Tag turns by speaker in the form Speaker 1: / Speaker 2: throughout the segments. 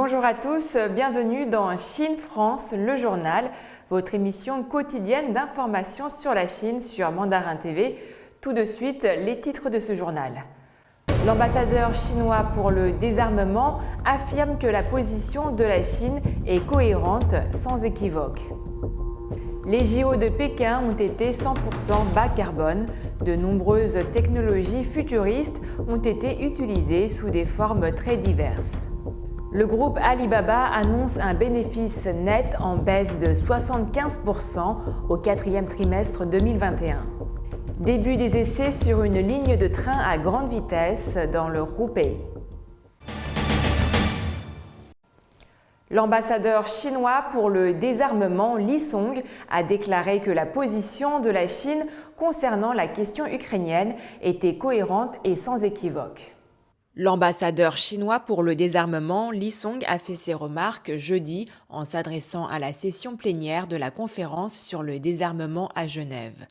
Speaker 1: Bonjour à tous, bienvenue dans Chine-France, le journal, votre émission quotidienne d'information sur la Chine sur Mandarin TV. Tout de suite, les titres de ce journal. L'ambassadeur chinois pour le désarmement affirme que la position de la Chine est cohérente, sans équivoque. Les JO de Pékin ont été 100% bas carbone. De nombreuses technologies futuristes ont été utilisées sous des formes très diverses. Le groupe Alibaba annonce un bénéfice net en baisse de 75% au quatrième trimestre 2021. Début des essais sur une ligne de train à grande vitesse dans le Hubei. L'ambassadeur chinois pour le désarmement Li Song a déclaré que la position de la Chine concernant la question ukrainienne était cohérente et sans équivoque. L'ambassadeur chinois pour le désarmement Li Song a fait ses remarques jeudi en s'adressant à la session plénière de la conférence sur le désarmement à Genève.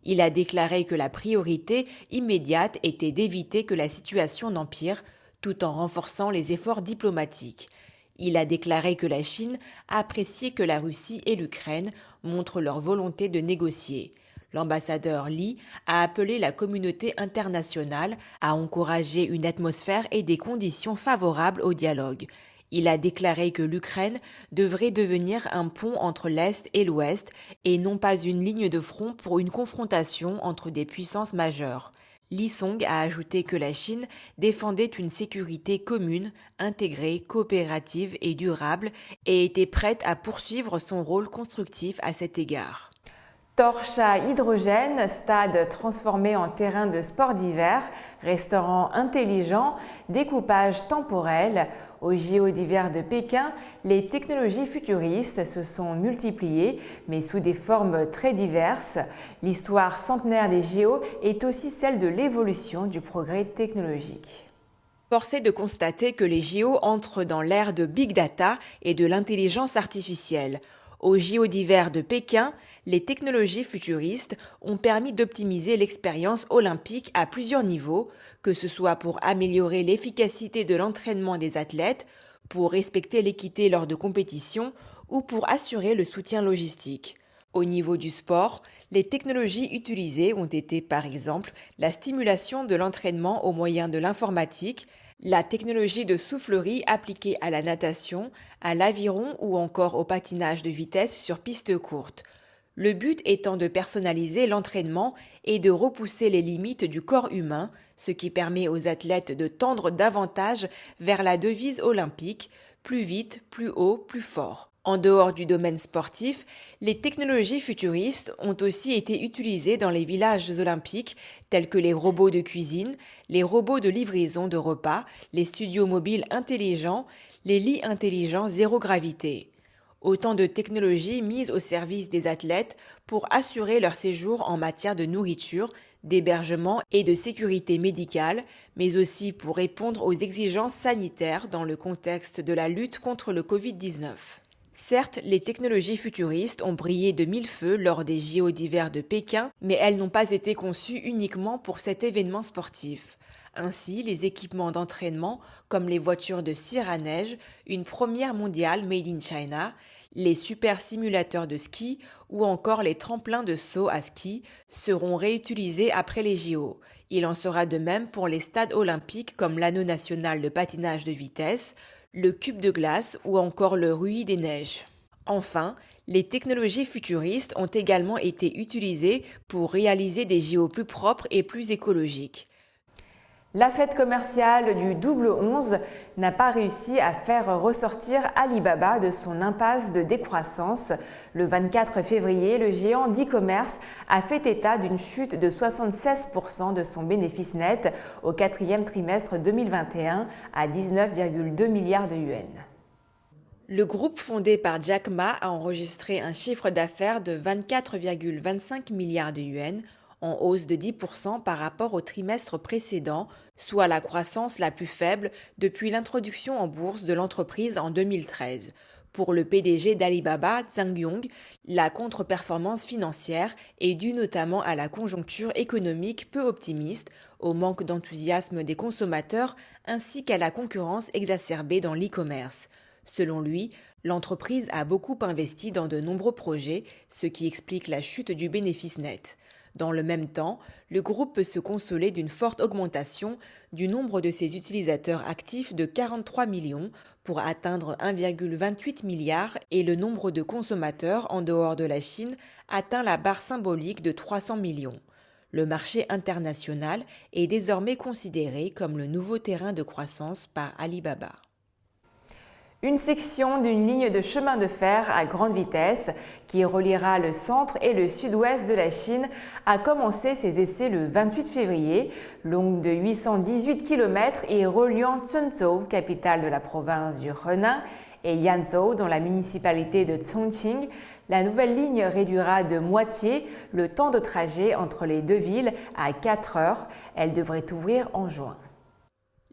Speaker 1: Il a déclaré que la priorité immédiate était d'éviter que la situation n'empire tout en renforçant les efforts diplomatiques. Il a déclaré que la Chine a apprécié que la Russie et l'Ukraine montrent leur volonté de négocier. L'ambassadeur Li a appelé la communauté internationale à encourager une atmosphère et des conditions favorables au dialogue. Il a déclaré que l'Ukraine devrait devenir un pont entre l'Est et l'Ouest et non pas une ligne de front pour une confrontation entre des puissances majeures. Li Song a ajouté que la Chine défendait une sécurité commune, intégrée, coopérative et durable et était prête à poursuivre son rôle constructif à cet égard. Torche à hydrogène, stade transformé en terrain de sport d'hiver, restaurant intelligent, découpage temporel. Aux JO d'hiver de Pékin, les technologies futuristes se sont multipliées, mais sous des formes très diverses. L'histoire centenaire des JO est aussi celle de l'évolution du progrès technologique. Force est de constater que les JO entrent dans l'ère de Big Data et de l'intelligence artificielle. Aux JO d'hiver de Pékin, les technologies futuristes ont permis d'optimiser l'expérience olympique à plusieurs niveaux, que ce soit pour améliorer l'efficacité de l'entraînement des athlètes, pour respecter l'équité lors de compétitions ou pour assurer le soutien logistique. Au niveau du sport, les technologies utilisées ont été par exemple la stimulation de l'entraînement au moyen de l'informatique, la technologie de soufflerie appliquée à la natation, à l'aviron ou encore au patinage de vitesse sur piste courte. Le but étant de personnaliser l'entraînement et de repousser les limites du corps humain, ce qui permet aux athlètes de tendre davantage vers la devise olympique « plus vite, plus haut, plus fort ». En dehors du domaine sportif, les technologies futuristes ont aussi été utilisées dans les villages olympiques tels que les robots de cuisine, les robots de livraison de repas, les studios mobiles intelligents, les lits intelligents zéro gravité. Autant de technologies mises au service des athlètes pour assurer leur séjour en matière de nourriture, d'hébergement et de sécurité médicale, mais aussi pour répondre aux exigences sanitaires dans le contexte de la lutte contre le Covid-19. Certes, les technologies futuristes ont brillé de mille feux lors des JO d'hiver de Pékin, mais elles n'ont pas été conçues uniquement pour cet événement sportif. Ainsi, les équipements d'entraînement, comme les voitures de cire à neige, une première mondiale made in China, les super simulateurs de ski ou encore les tremplins de saut à ski seront réutilisés après les JO. Il en sera de même pour les stades olympiques comme l'anneau national de patinage de vitesse, le cube de glace ou encore le Rui des neiges. Enfin, les technologies futuristes ont également été utilisées pour réaliser des JO plus propres et plus écologiques. La fête commerciale du double 11 n'a pas réussi à faire ressortir Alibaba de son impasse de décroissance. Le 24 février, le géant d'e-commerce a fait état d'une chute de 76% de son bénéfice net au quatrième trimestre 2021 à 19,2 milliards de yuans. Le groupe fondé par Jack Ma a enregistré un chiffre d'affaires de 24,25 milliards de yuans, en hausse de 10% par rapport au trimestre précédent, soit la croissance la plus faible depuis l'introduction en bourse de l'entreprise en 2013. Pour le PDG d'Alibaba, Zhang Yong, la contre-performance financière est due notamment à la conjoncture économique peu optimiste, au manque d'enthousiasme des consommateurs ainsi qu'à la concurrence exacerbée dans l'e-commerce. Selon lui, l'entreprise a beaucoup investi dans de nombreux projets, ce qui explique la chute du bénéfice net. Dans le même temps, le groupe peut se consoler d'une forte augmentation du nombre de ses utilisateurs actifs de 43 millions pour atteindre 1,28 milliard et le nombre de consommateurs en dehors de la Chine atteint la barre symbolique de 300 millions. Le marché international est désormais considéré comme le nouveau terrain de croissance par Alibaba. Une section d'une ligne de chemin de fer à grande vitesse qui reliera le centre et le sud-ouest de la Chine a commencé ses essais le 28 février, longue de 818 km et reliant Zhengzhou, capitale de la province du Henan, et Yanzhou, dans la municipalité de Chongqing. La nouvelle ligne réduira de moitié le temps de trajet entre les deux villes à 4 heures. Elle devrait ouvrir en juin.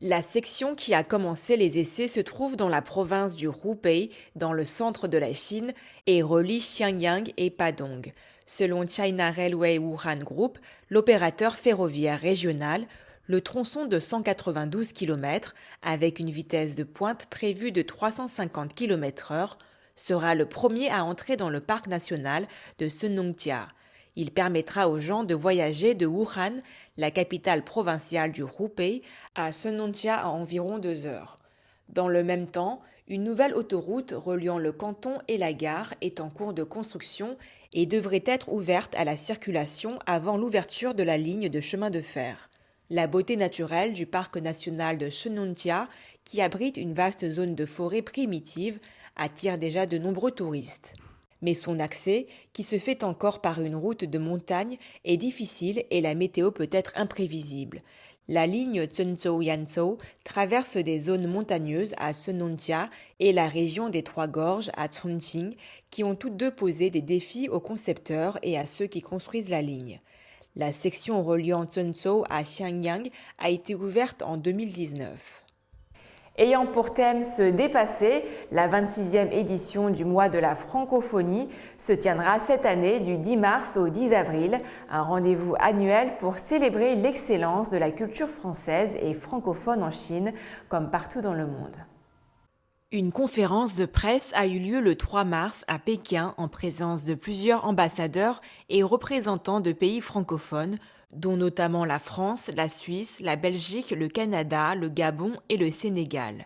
Speaker 1: La section qui a commencé les essais se trouve dans la province du Hubei, dans le centre de la Chine, et relie Xiangyang et Padong. Selon China Railway Wuhan Group, l'opérateur ferroviaire régional, le tronçon de 192 km, avec une vitesse de pointe prévue de 350 km/h, sera le premier à entrer dans le parc national de Senongtia. Il permettra aux gens de voyager de Wuhan, la capitale provinciale du Hubei, à Senongtia en environ 2 heures. Dans le même temps, une nouvelle autoroute reliant le canton et la gare est en cours de construction et devrait être ouverte à la circulation avant l'ouverture de la ligne de chemin de fer. La beauté naturelle du parc national de Senongtia, qui abrite une vaste zone de forêt primitive, attire déjà de nombreux touristes. Mais son accès, qui se fait encore par une route de montagne, est difficile et la météo peut être imprévisible. La ligne Zhengzhou-Yanzhou traverse des zones montagneuses à Senongtia et la région des Trois Gorges à Chongqing, qui ont toutes deux posé des défis aux concepteurs et à ceux qui construisent la ligne. La section reliant Zhengzhou à Xiangyang a été ouverte en 2019. Ayant pour thème se dépasser, la 26e édition du mois de la francophonie se tiendra cette année du 10 mars au 10 avril, un rendez-vous annuel pour célébrer l'excellence de la culture française et francophone en Chine, comme partout dans le monde. Une conférence de presse a eu lieu le 3 mars à Pékin en présence de plusieurs ambassadeurs et représentants de pays francophones, dont notamment la France, la Suisse, la Belgique, le Canada, le Gabon et le Sénégal.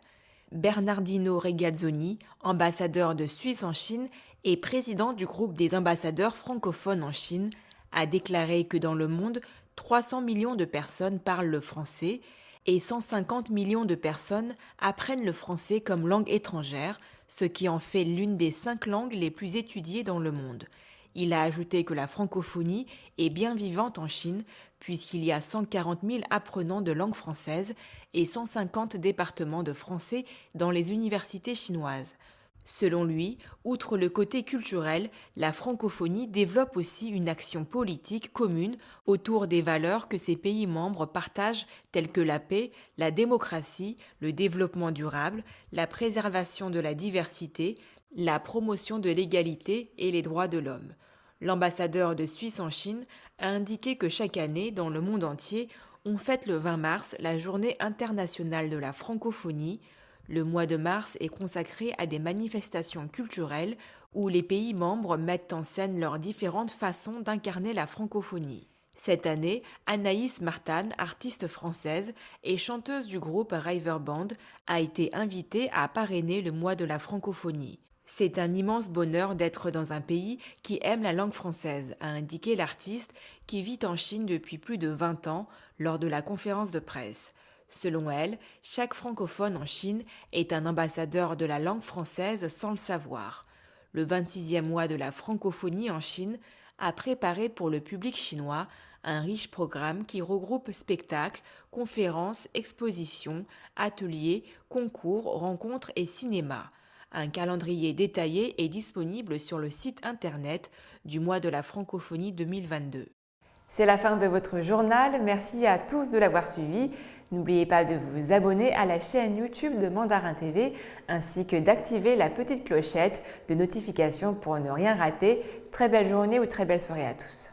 Speaker 1: Bernardino Regazzoni, ambassadeur de Suisse en Chine et président du groupe des ambassadeurs francophones en Chine, a déclaré que dans le monde, 300 millions de personnes parlent le français et 150 millions de personnes apprennent le français comme langue étrangère, ce qui en fait l'une des 5 langues les plus étudiées dans le monde. Il a ajouté que la francophonie est bien vivante en Chine, puisqu'il y a 140 000 apprenants de langue française et 150 départements de français dans les universités chinoises. Selon lui, outre le côté culturel, la francophonie développe aussi une action politique commune autour des valeurs que ses pays membres partagent, telles que la paix, la démocratie, le développement durable, la préservation de la diversité, la promotion de l'égalité et les droits de l'homme. L'ambassadeur de Suisse en Chine a indiqué que chaque année, dans le monde entier, on fête le 20 mars la Journée internationale de la francophonie. Le mois de mars est consacré à des manifestations culturelles où les pays membres mettent en scène leurs différentes façons d'incarner la francophonie. Cette année, Anaïs Martin, artiste française et chanteuse du groupe River Band, a été invitée à parrainer le mois de la francophonie. C'est un immense bonheur d'être dans un pays qui aime la langue française, a indiqué l'artiste qui vit en Chine depuis plus de 20 ans lors de la conférence de presse. Selon elle, chaque francophone en Chine est un ambassadeur de la langue française sans le savoir. Le 26e mois de la francophonie en Chine a préparé pour le public chinois un riche programme qui regroupe spectacles, conférences, expositions, ateliers, concours, rencontres et cinéma. Un calendrier détaillé est disponible sur le site internet du mois de la francophonie 2022. C'est la fin de votre journal. Merci à tous de l'avoir suivi. N'oubliez pas de vous abonner à la chaîne YouTube de Mandarin TV ainsi que d'activer la petite clochette de notification pour ne rien rater. Très belle journée ou très belle soirée à tous.